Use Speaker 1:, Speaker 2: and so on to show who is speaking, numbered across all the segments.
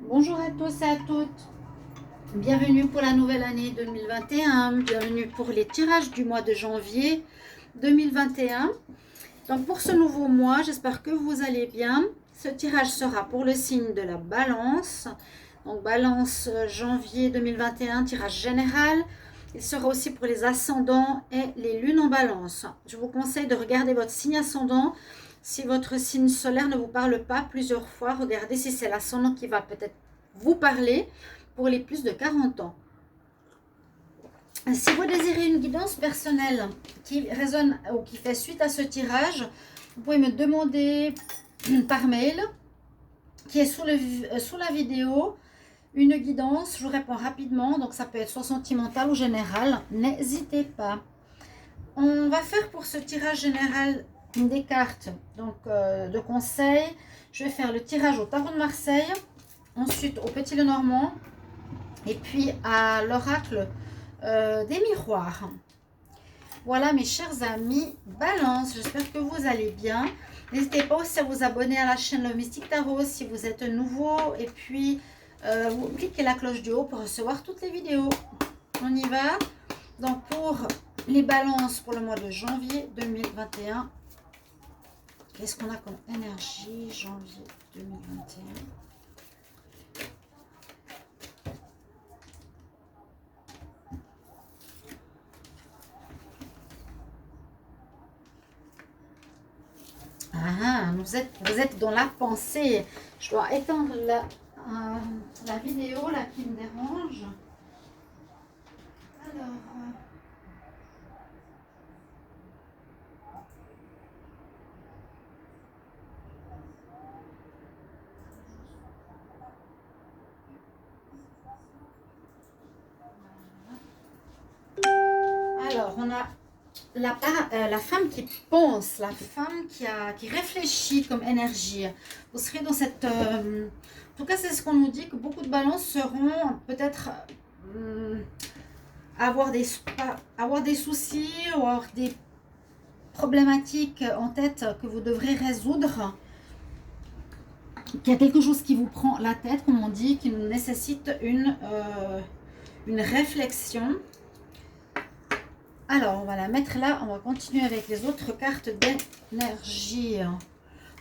Speaker 1: Bonjour à tous et à toutes, bienvenue pour la nouvelle année 2021, bienvenue pour les tirages du mois de janvier 2021. Donc pour ce nouveau mois, j'espère que vous allez bien. Ce tirage sera pour le signe de la balance. Donc balance janvier 2021, tirage général. Il sera aussi pour les ascendants et les lunes en balance. Je vous conseille de regarder votre signe ascendant. Si votre signe solaire ne vous parle pas plusieurs fois, regardez si c'est l'ascendant qui va peut-être vous parler pour les plus de 40 ans. Si vous désirez une guidance personnelle qui résonne ou qui fait suite à ce tirage, vous pouvez me demander par mail, qui est sous la vidéo, une guidance. Je vous réponds rapidement, donc ça peut être soit sentimental ou général. N'hésitez pas. On va faire pour ce tirage général des cartes donc, de conseils. Je vais faire le tirage au tarot de Marseille, ensuite au Petit Lenormand, et puis à l'oracle des miroirs. Voilà mes chers amis, balance, j'espère que vous allez bien. N'hésitez pas aussi à vous abonner à la chaîne Love Mystic Tarot si vous êtes nouveau. Et puis, vous cliquez la cloche du haut pour recevoir toutes les vidéos. On y va. Donc, pour les balances pour le mois de janvier 2021, qu'est-ce qu'on a comme énergie janvier 2021 ? Ah, vous êtes dans la pensée. Je dois éteindre la vidéo là qui me dérange. Alors, on a la femme qui pense, la femme qui réfléchit comme énergie. Vous serez dans cette... en tout cas, c'est ce qu'on nous dit, que beaucoup de balances seront peut-être avoir des soucis ou avoir des problématiques en tête que vous devrez résoudre. Qu'il y a quelque chose qui vous prend la tête, comme on dit, qui nécessite une réflexion. Alors, on va la mettre là. On va continuer avec les autres cartes d'énergie.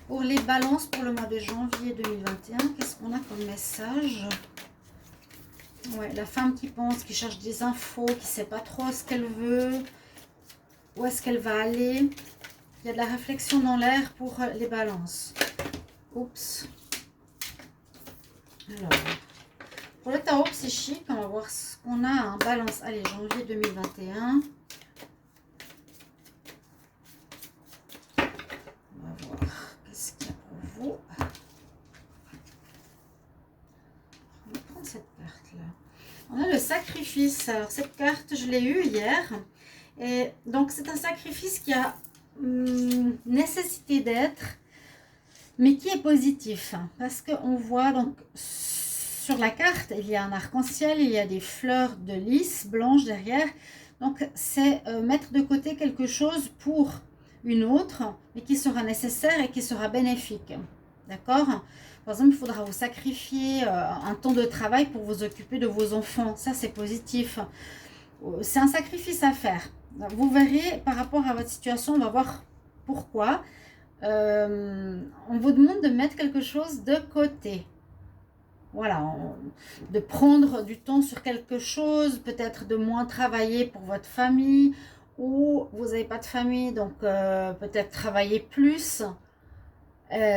Speaker 1: Pour les balances pour le mois de janvier 2021, qu'est-ce qu'on a comme message? Ouais, la femme qui pense, qui cherche des infos, qui ne sait pas trop ce qu'elle veut, où est-ce qu'elle va aller. Il y a de la réflexion dans l'air pour les balances. Oups. Alors, pour le tarot psychique, on va voir ce qu'on a en balance. Allez, janvier 2021. On a le sacrifice. Alors, cette carte, je l'ai eue hier. Et donc, c'est un sacrifice qui a nécessité d'être, mais qui est positif. Parce qu'on voit, donc, sur la carte, il y a un arc-en-ciel, il y a des fleurs de lys blanches derrière. Donc, c'est mettre de côté quelque chose pour une autre, mais qui sera nécessaire et qui sera bénéfique. D'accord ? Par exemple, il faudra vous sacrifier un temps de travail pour vous occuper de vos enfants. Ça, c'est positif. C'est un sacrifice à faire. Vous verrez, par rapport à votre situation, on va voir pourquoi. On vous demande de mettre quelque chose de côté. Voilà, de prendre du temps sur quelque chose, peut-être de moins travailler pour votre famille, ou vous n'avez pas de famille, donc peut-être travailler plus.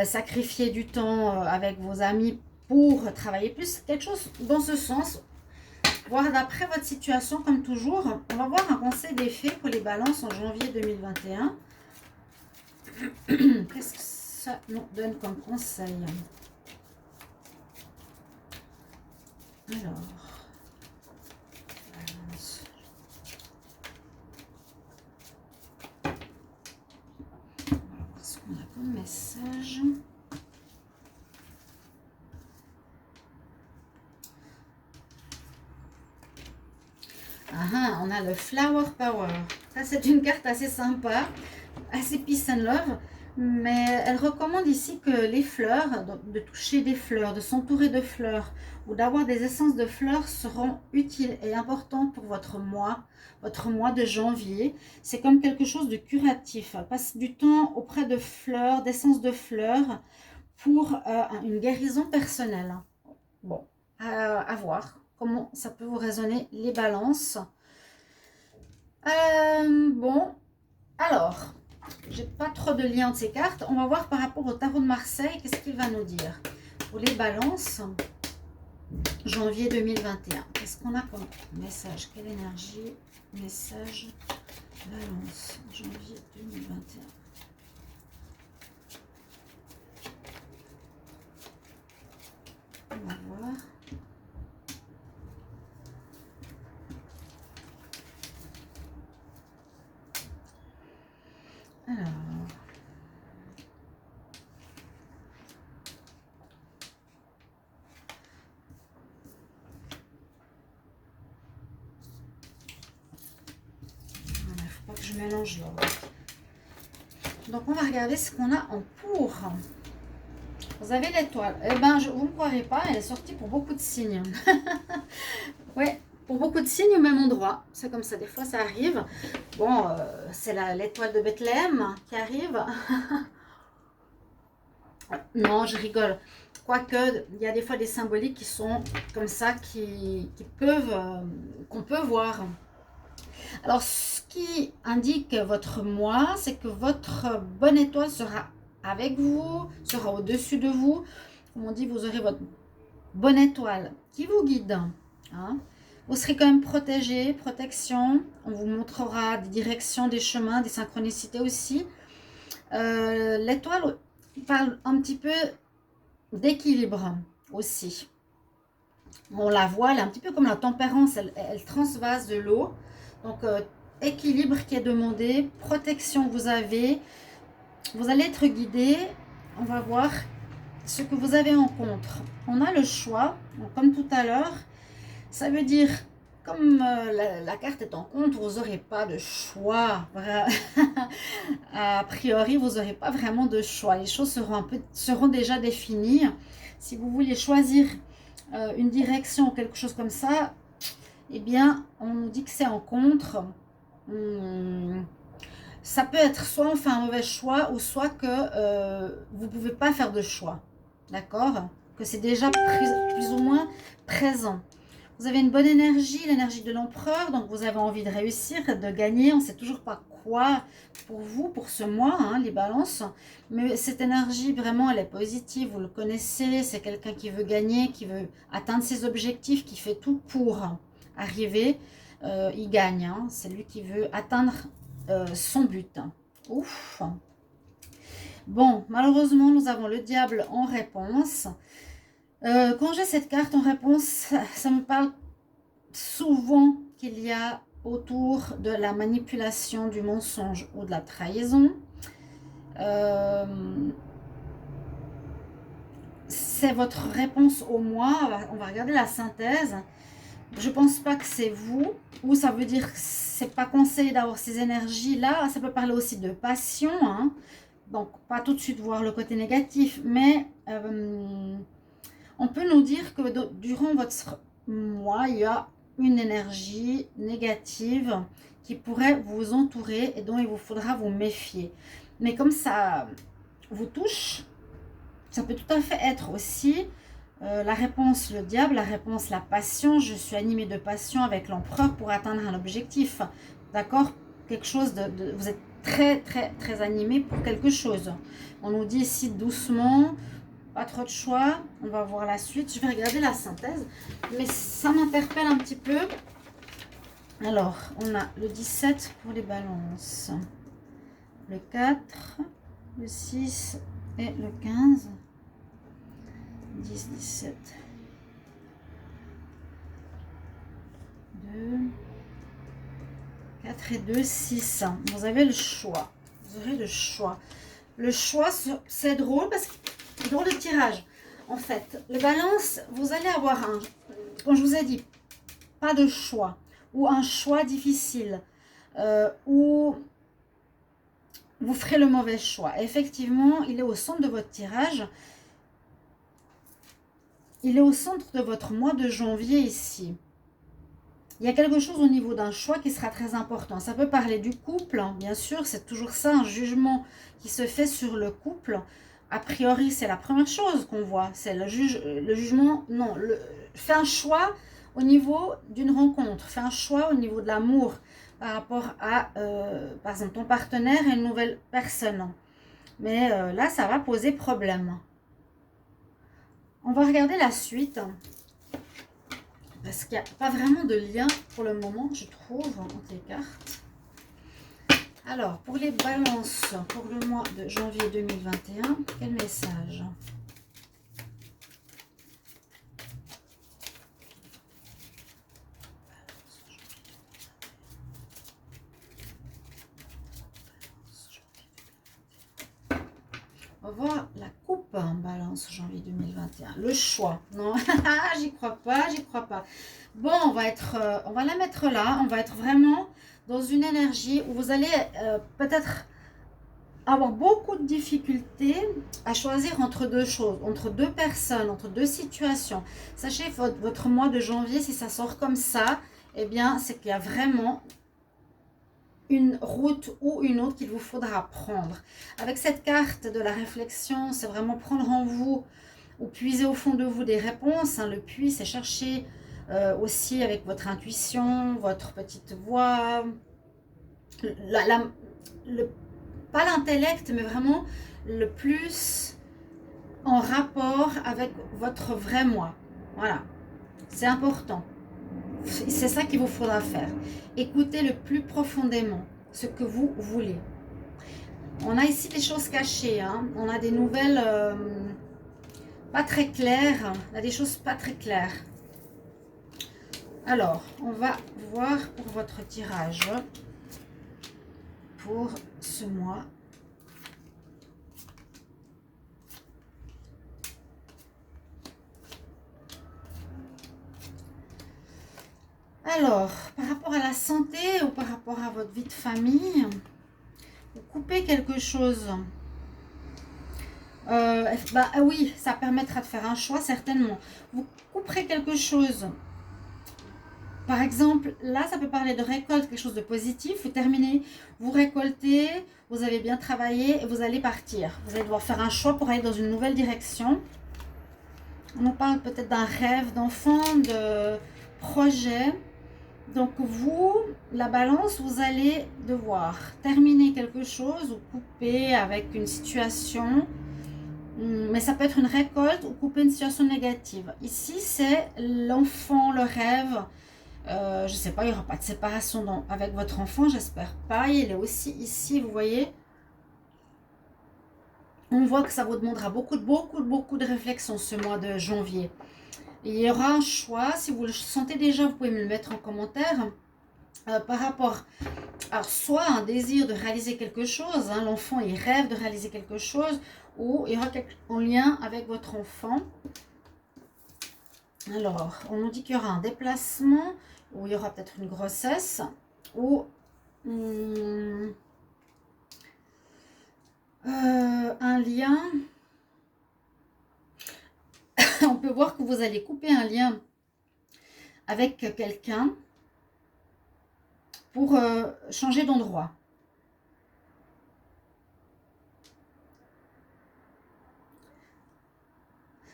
Speaker 1: Sacrifier du temps avec vos amis pour travailler plus, quelque chose dans ce sens, voir d'après votre situation comme toujours. On va voir un conseil des fées pour les balances en janvier 2021. Qu'est-ce que ça nous donne comme conseil? Alors, balance. On va voir ce qu'on a comme message. On a le Flower Power. Ça, c'est une carte assez sympa, assez peace and love. Mais elle recommande ici que les fleurs, de toucher des fleurs, de s'entourer de fleurs ou d'avoir des essences de fleurs seront utiles et importants pour votre mois de janvier. C'est comme quelque chose de curatif. Passe du temps auprès de fleurs, d'essences de fleurs pour une guérison personnelle. Bon, à voir comment ça peut vous résonner les balances. Bon, alors, j'ai pas trop de liens entre ces cartes. On va voir par rapport au tarot de Marseille, qu'est-ce qu'il va nous dire pour les balances, janvier 2021. Qu'est-ce qu'on a comme message? Quelle énergie? Message balance, janvier 2021. On va voir. Alors, il ne faut pas que je mélange l'ordre. Donc, on va regarder ce qu'on a en pour. Vous avez l'étoile. Eh ben, vous ne croirez pas, elle est sortie pour beaucoup de signes. Ouais, pour beaucoup de signes au même endroit. C'est comme ça, des fois ça arrive. Bon, c'est l'étoile de Bethléem qui arrive. Non, je rigole. Quoique, il y a des fois des symboliques qui sont comme ça, qu'on peut voir. Alors, ce qui indique votre mois, c'est que votre bonne étoile sera avec vous, sera au-dessus de vous. Comme on dit, vous aurez votre bonne étoile qui vous guide. Hein. Vous serez quand même protégé, protection. On vous montrera des directions, des chemins, des synchronicités aussi. L'étoile parle un petit peu d'équilibre aussi. On la voit, elle est un petit peu comme la tempérance, elle transvase de l'eau. Donc, équilibre qui est demandé, protection que vous avez. Vous allez être guidé. On va voir ce que vous avez en contre. On a le choix, comme tout à l'heure. Ça veut dire, comme la carte est en contre, vous n'aurez pas de choix. A priori, vous n'aurez pas vraiment de choix. Les choses seront déjà définies. Si vous voulez choisir une direction ou quelque chose comme ça, eh bien, on nous dit que c'est en contre. Ça peut être soit on fait un mauvais choix ou soit que vous ne pouvez pas faire de choix. D'accord? Que c'est déjà plus ou moins présent. Vous avez une bonne énergie, l'énergie de l'empereur, donc vous avez envie de réussir, de gagner. On ne sait toujours pas quoi pour vous, pour ce mois, hein, les balances. Mais cette énergie, vraiment, elle est positive, vous le connaissez. C'est quelqu'un qui veut gagner, qui veut atteindre ses objectifs, qui fait tout pour arriver. Il gagne, hein. C'est lui qui veut atteindre son but. Ouf. Bon, malheureusement, nous avons le diable en réponse. Quand j'ai cette carte en réponse, ça me parle souvent qu'il y a autour de la manipulation, du mensonge ou de la trahison. C'est votre réponse au moi. On va regarder la synthèse. Je pense pas que c'est vous, ou ça veut dire que c'est pas conseillé d'avoir ces énergies-là. Ça peut parler aussi de passion, hein. Donc pas tout de suite voir le côté négatif, mais on peut nous dire que durant votre mois, il y a une énergie négative qui pourrait vous entourer et dont il vous faudra vous méfier. Mais comme ça vous touche, ça peut tout à fait être aussi la réponse le diable, la réponse la passion. Je suis animée de passion avec l'empereur pour atteindre un objectif. D'accord? Quelque chose vous êtes très très très animé pour quelque chose. On nous dit ici doucement, pas trop de choix. On va voir la suite. Je vais regarder la synthèse, mais ça m'interpelle un petit peu. Alors, on a le 17 pour les balances, le 4, le 6 et le 15. 10, 17, 2, 4 et 2, 6. Vous avez le choix. Vous aurez le choix. Le choix, c'est drôle parce que dans le tirage, en fait, le balance, vous allez avoir quand je vous ai dit, pas de choix, ou un choix difficile, ou vous ferez le mauvais choix. Effectivement, il est au centre de votre tirage. Il est au centre de votre mois de janvier ici. Il y a quelque chose au niveau d'un choix qui sera très important. Ça peut parler du couple, hein, bien sûr, c'est toujours ça, un jugement qui se fait sur le couple. A priori, c'est la première chose qu'on voit, c'est le jugement, non, fais un choix au niveau d'une rencontre, fais un choix au niveau de l'amour par rapport à, par exemple, ton partenaire et une nouvelle personne. Mais là, ça va poser problème. On va regarder la suite. Parce qu'il n'y a pas vraiment de lien pour le moment, je trouve, entre les cartes. Alors, pour les balances, pour le mois de janvier 2021, quel message? On va voir la coupe en balance janvier 2021. Le choix. Non, j'y crois pas, j'y crois pas. Bon, on va la mettre là. On va être vraiment dans une énergie où vous allez peut-être avoir beaucoup de difficultés à choisir entre deux choses, entre deux personnes, entre deux situations. Sachez votre mois de janvier, si ça sort comme ça, eh bien, c'est qu'il y a vraiment une route ou une autre qu'il vous faudra prendre. Avec cette carte de la réflexion, c'est vraiment prendre en vous ou puiser au fond de vous des réponses. Le puits, c'est chercher aussi avec votre intuition, votre petite voix, pas l'intellect, mais vraiment le plus en rapport avec votre vrai moi. Voilà, c'est important. C'est ça qu'il vous faudra faire. Écoutez le plus profondément ce que vous voulez. On a ici des choses cachées. Hein. On a des nouvelles pas très claires. On a des choses pas très claires. Alors, on va voir pour votre tirage pour ce mois. Alors, par rapport à la santé ou par rapport à votre vie de famille, vous coupez quelque chose. Oui, ça permettra de faire un choix, certainement. Vous couperez quelque chose. Par exemple, là, ça peut parler de récolte, quelque chose de positif. Vous terminez, vous récoltez, vous avez bien travaillé et vous allez partir. Vous allez devoir faire un choix pour aller dans une nouvelle direction. On nous parle peut-être d'un rêve d'enfant, de projet. Donc vous, la balance, vous allez devoir terminer quelque chose ou couper avec une situation. Mais ça peut être une récolte ou couper une situation négative. Ici, c'est l'enfant, le rêve. Je ne sais pas, il n'y aura pas de séparation avec votre enfant, j'espère pas. Il est aussi ici, vous voyez. On voit que ça vous demandera beaucoup de réflexion ce mois de janvier. Et il y aura un choix, si vous le sentez déjà, vous pouvez me le mettre en commentaire. Par rapport à soit un désir de réaliser quelque chose, hein, l'enfant il rêve de réaliser quelque chose, ou il y aura en lien avec votre enfant. Alors, on nous dit qu'il y aura un déplacement, ou il y aura peut-être une grossesse, ou un lien. On peut voir que vous allez couper un lien avec quelqu'un pour changer d'endroit.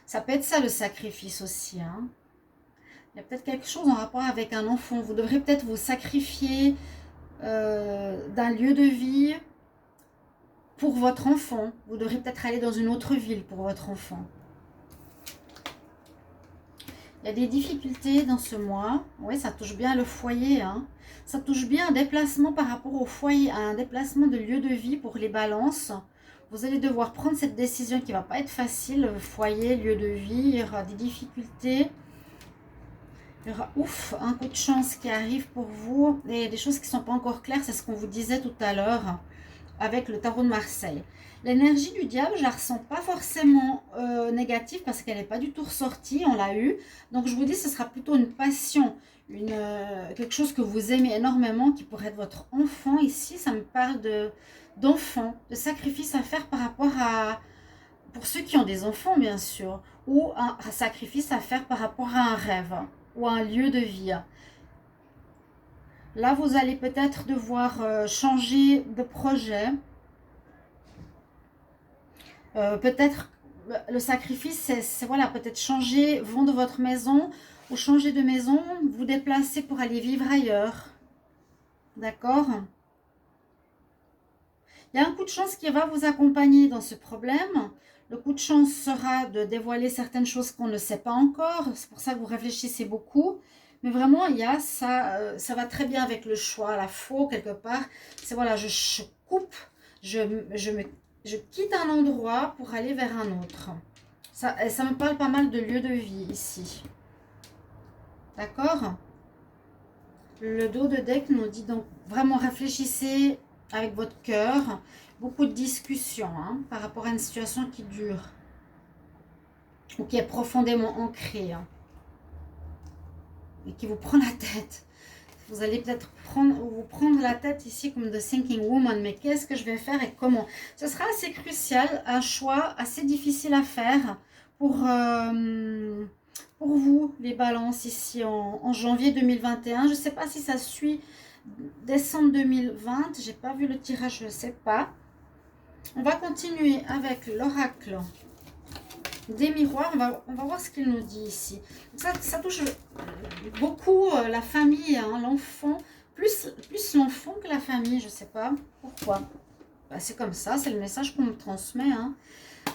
Speaker 1: Ça peut être ça le sacrifice aussi. Hein. Il y a peut-être quelque chose en rapport avec un enfant. Vous devrez peut-être vous sacrifier d'un lieu de vie pour votre enfant. Vous devrez peut-être aller dans une autre ville pour votre enfant. Il y a des difficultés dans ce mois. Oui, ça touche bien le foyer. Hein. Ça touche bien un déplacement par rapport au foyer, à un déplacement de lieu de vie pour les balances. Vous allez devoir prendre cette décision qui ne va pas être facile. Foyer, lieu de vie, il y aura des difficultés. Il y aura, un coup de chance qui arrive pour vous. Et des choses qui ne sont pas encore claires, c'est ce qu'on vous disait tout à l'heure avec le tarot de Marseille. L'énergie du diable, je la ressens pas forcément négative parce qu'elle n'est pas du tout ressortie, on l'a eu. Donc je vous dis, ce sera plutôt une passion, quelque chose que vous aimez énormément, qui pourrait être votre enfant. Ici, ça me parle d'enfant, de sacrifice à faire par rapport à, pour ceux qui ont des enfants bien sûr, ou un sacrifice à faire par rapport à un rêve ou à un lieu de vie. Là, vous allez peut-être devoir changer de projet. Peut-être le sacrifice, c'est voilà, peut-être changer, vendre votre maison ou changer de maison, vous déplacer pour aller vivre ailleurs. D'accord? Il y a un coup de chance qui va vous accompagner dans ce problème. Le coup de chance sera de dévoiler certaines choses qu'on ne sait pas encore. C'est pour ça que vous réfléchissez beaucoup. Mais vraiment, il y a ça, ça va très bien avec le choix, la faux quelque part. C'est voilà, je coupe, je quitte un endroit pour aller vers un autre. Ça me parle pas mal de lieu de vie ici. D'accord? Le dos de deck nous dit donc vraiment réfléchissez avec votre cœur. Beaucoup de discussions hein, par rapport à une situation qui dure ou qui est profondément ancrée hein, et qui vous prend la tête. Vous allez peut-être vous prendre la tête ici comme de Thinking Woman. Mais qu'est-ce que je vais faire et comment? Ce sera assez crucial, un choix assez difficile à faire pour vous, les balances, ici en janvier 2021. Je ne sais pas si ça suit décembre 2020. Je n'ai pas vu le tirage, je ne sais pas. On va continuer avec l'oracle des miroirs. On va voir ce qu'il nous dit ici. Ça touche beaucoup la famille, hein, l'enfant. Plus l'enfant que la famille, je ne sais pas pourquoi. Bah, c'est comme ça, c'est le message qu'on me transmet. Hein.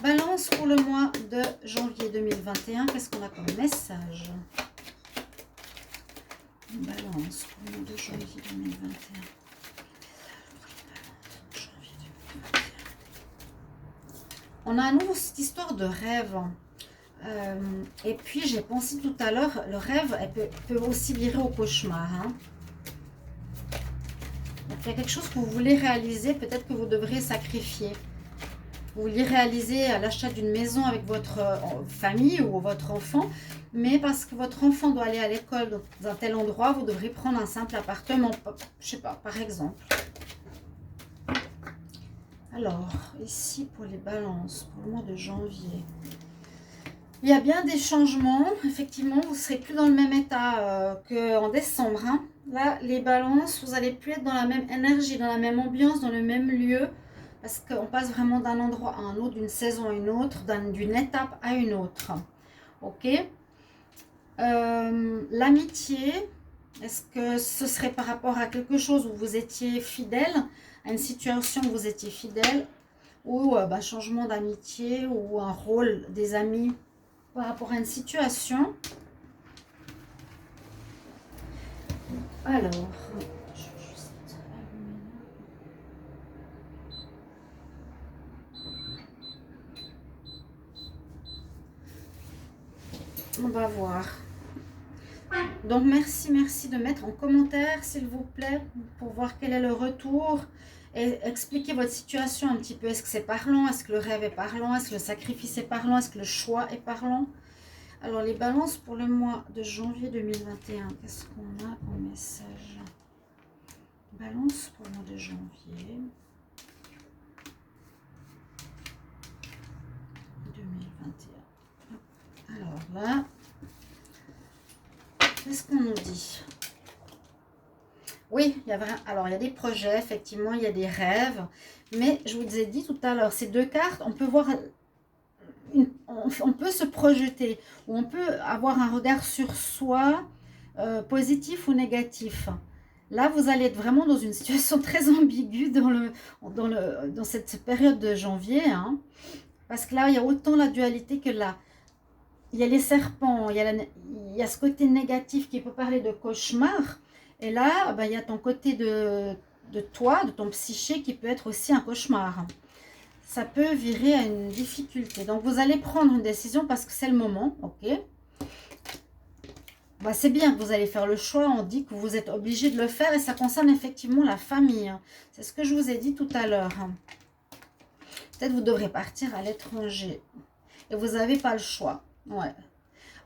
Speaker 1: Balance pour le mois de janvier 2021. Qu'est-ce qu'on a comme message? Balance pour le mois de janvier 2021. On a à nouveau cette histoire de rêve. Et puis, j'ai pensé tout à l'heure, le rêve peut aussi virer au cauchemar. Hein. Donc, il y a quelque chose que vous voulez réaliser, peut-être que vous devrez sacrifier. Vous voulez réaliser l'achat d'une maison avec votre famille ou votre enfant, mais parce que votre enfant doit aller à l'école dans un tel endroit, vous devrez prendre un simple appartement, je sais pas, par exemple. Alors, ici pour les balances, pour le mois de janvier, il y a bien des changements. Effectivement, vous ne serez plus dans le même état qu'en décembre. Hein. Là, les balances, vous n'allez plus être dans la même énergie, dans la même ambiance, dans le même lieu. Parce qu'on passe vraiment d'un endroit à un autre, d'une saison à une autre, d'une étape à une autre. Ok. L'amitié, est-ce que ce serait par rapport à quelque chose où vous étiez fidèle, à une situation où vous étiez fidèle, ou changement d'amitié, ou un rôle des amis par rapport à une situation. Alors, on va voir. Donc, merci de mettre en commentaire, s'il vous plaît, pour voir quel est le retour. Et expliquez votre situation un petit peu. Est-ce que c'est parlant? Est-ce que le rêve est parlant? Est-ce que le sacrifice est parlant? Est-ce que le choix est parlant? Alors, les balances pour le mois de janvier 2021. Qu'est-ce qu'on a comme message? Balance pour le mois de janvier 2021. Alors là, qu'est-ce qu'on nous dit? Oui, il y a des projets, effectivement, il y a des rêves. Mais je vous ai dit tout à l'heure, ces deux cartes, on peut voir, on peut se projeter, ou on peut avoir un regard sur soi, positif ou négatif. Là, vous allez être vraiment dans une situation très ambiguë dans cette période de janvier. Hein, parce que là, il y a autant la dualité que là. Il y a les serpents, il y a ce côté négatif qui peut parler de cauchemar. Et là, il y a ton côté de toi, de ton psyché qui peut être aussi un cauchemar. Ça peut virer à une difficulté. Donc, vous allez prendre une décision parce que c'est le moment, ok? C'est bien que vous allez faire le choix. On dit que vous êtes obligé de le faire et ça concerne effectivement la famille. C'est ce que je vous ai dit tout à l'heure. Peut-être vous devrez partir à l'étranger. Et vous n'avez pas le choix. Ouais.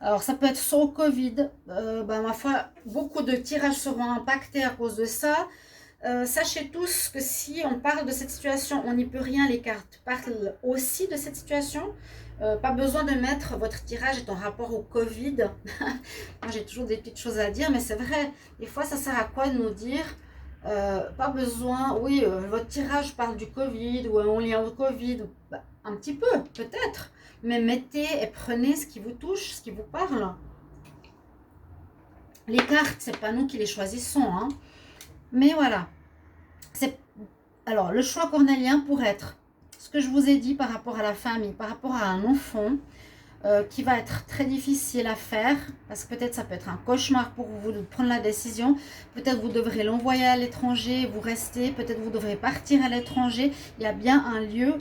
Speaker 1: Alors, ça peut être sur le Covid. Ma foi, beaucoup de tirages seront impactés à cause de ça. Sachez tous que si on parle de cette situation, on n'y peut rien. Les cartes parlent aussi de cette situation. Pas besoin de mettre votre tirage est en rapport au Covid. Moi, j'ai toujours des petites choses à dire, mais c'est vrai. Des fois, ça sert à quoi de nous dire pas besoin, oui, votre tirage parle du Covid ou en lien au Covid. Un petit peu, peut-être. Mais mettez et prenez ce qui vous touche, ce qui vous parle. Les cartes, c'est pas nous qui les choisissons, hein. Mais voilà. Alors, le choix cornélien pourrait être ce que je vous ai dit par rapport à la famille, par rapport à un enfant qui va être très difficile à faire, parce que peut-être ça peut être un cauchemar pour vous de prendre la décision. Peut-être vous devrez l'envoyer à l'étranger, vous restez, peut-être vous devrez partir à l'étranger. Il y a bien un lieu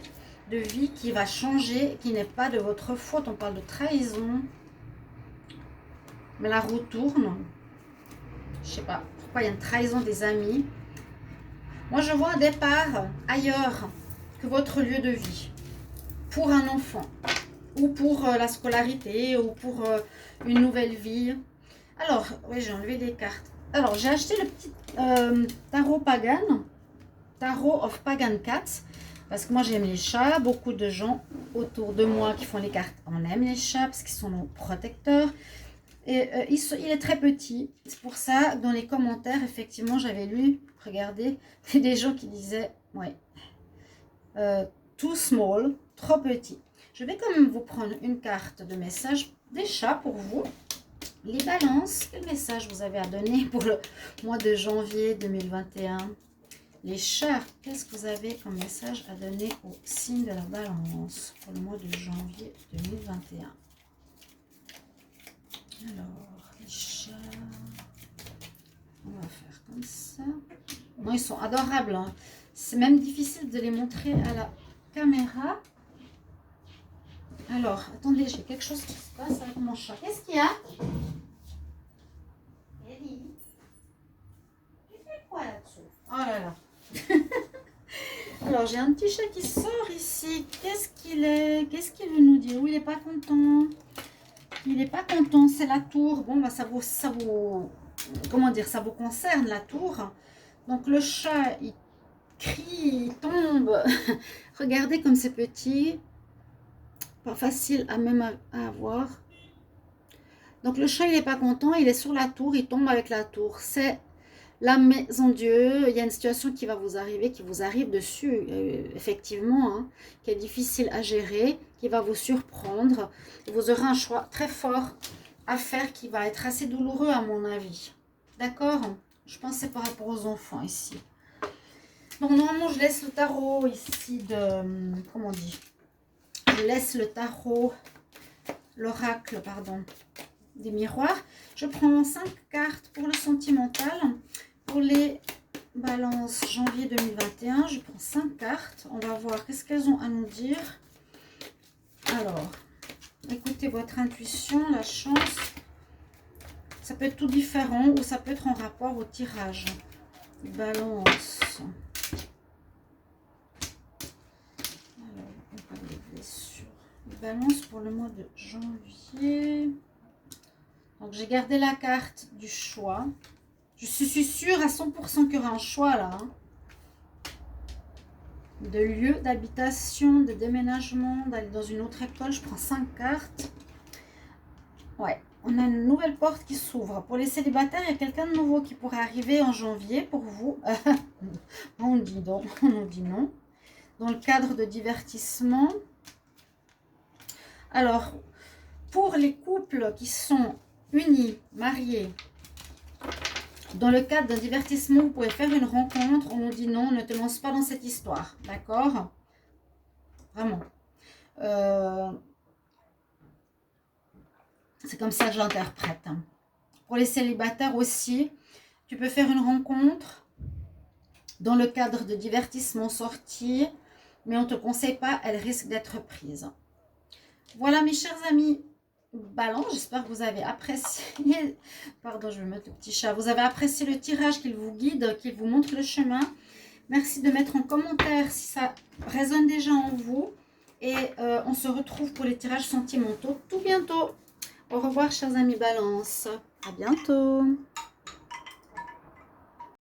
Speaker 1: de vie qui va changer, qui n'est pas de votre faute. On parle de trahison. Mais la roue tourne. Je sais pas pourquoi il y a une trahison des amis. Moi, je vois un départ ailleurs que votre lieu de vie pour un enfant ou pour la scolarité ou pour une nouvelle vie. Alors, oui, j'ai enlevé les cartes. Alors, j'ai acheté le petit tarot Pagan, Tarot of Pagan Cats, parce que moi, j'aime les chats. Beaucoup de gens autour de moi qui font les cartes, on aime les chats parce qu'ils sont nos protecteurs. Et il est très petit. C'est pour ça, dans les commentaires, effectivement, j'avais lu, regardez, des gens qui disaient, ouais, too small, trop petit. Je vais quand même vous prendre une carte de message des chats pour vous. Les balances, quel message vous avez à donner pour le mois de janvier 2021? Les chats, qu'est-ce que vous avez comme message à donner au signe de la balance pour le mois de janvier 2021? Alors, les chats, on va faire comme ça. Non, ils sont adorables, hein. C'est même difficile de les montrer à la caméra. Alors, attendez, j'ai quelque chose qui se passe avec mon chat. Qu'est-ce qu'il y a? Ellie, tu fais quoi là-dessous? Oh là là. Alors, j'ai un petit chat qui sort ici. Qu'est-ce qu'il est? Qu'est-ce qu'il veut nous dire? Oui, il n'est pas content. Il n'est pas content, c'est la tour. Bon, bah, ça vous, comment dire, ça vous concerne, la tour. Donc, le chat, il crie, il tombe. Regardez comme c'est petit. Pas facile à même à avoir. Donc, le chat, il n'est pas content. Il est sur la tour. Il tombe avec la tour. C'est la maison Dieu. Il y a une situation qui va vous arriver, qui vous arrive dessus, effectivement, hein, qui est difficile à gérer, qui va vous surprendre. Vous aurez un choix très fort à faire qui va être assez douloureux à mon avis. D'accord? Je pense que c'est par rapport aux enfants ici. Donc normalement je laisse le tarot ici de... Comment on dit? Je laisse le tarot, l'oracle, pardon, des miroirs. Je prends 5 cartes pour le sentimental. Pour les balances janvier 2021, je prends 5 cartes. On va voir qu'est-ce qu'elles ont à nous dire. Alors, écoutez votre intuition, la chance. Ça peut être tout différent ou ça peut être en rapport au tirage. Balance. Alors, on parle des blessures. Balance pour le mois de janvier. Donc, j'ai gardé la carte du choix. Je suis sûre à 100% qu'il y aura un choix là. Hein. De lieu d'habitation, de déménagement, d'aller dans une autre école. Je prends 5 cartes. Ouais, on a une nouvelle porte qui s'ouvre. Pour les célibataires, il y a quelqu'un de nouveau qui pourrait arriver en janvier pour vous. On dit non, on dit non. Dans le cadre de divertissement. Alors, pour les couples qui sont unis, mariés, dans le cadre d'un divertissement, vous pouvez faire une rencontre. On nous dit non, ne te lance pas dans cette histoire. D'accord? Vraiment. C'est comme ça que je l'interprète. Hein. Pour les célibataires aussi, tu peux faire une rencontre dans le cadre de divertissement sortie, mais on ne te conseille pas, elle risque d'être prise. Voilà mes chers amis. Balance, j'espère que vous avez apprécié, pardon je vais mettre le petit chat, vous avez apprécié le tirage qu'il vous guide, qu'il vous montre le chemin. Merci de mettre en commentaire si ça résonne déjà en vous. Et on se retrouve pour les tirages sentimentaux tout bientôt. Au revoir chers amis Balance. À bientôt.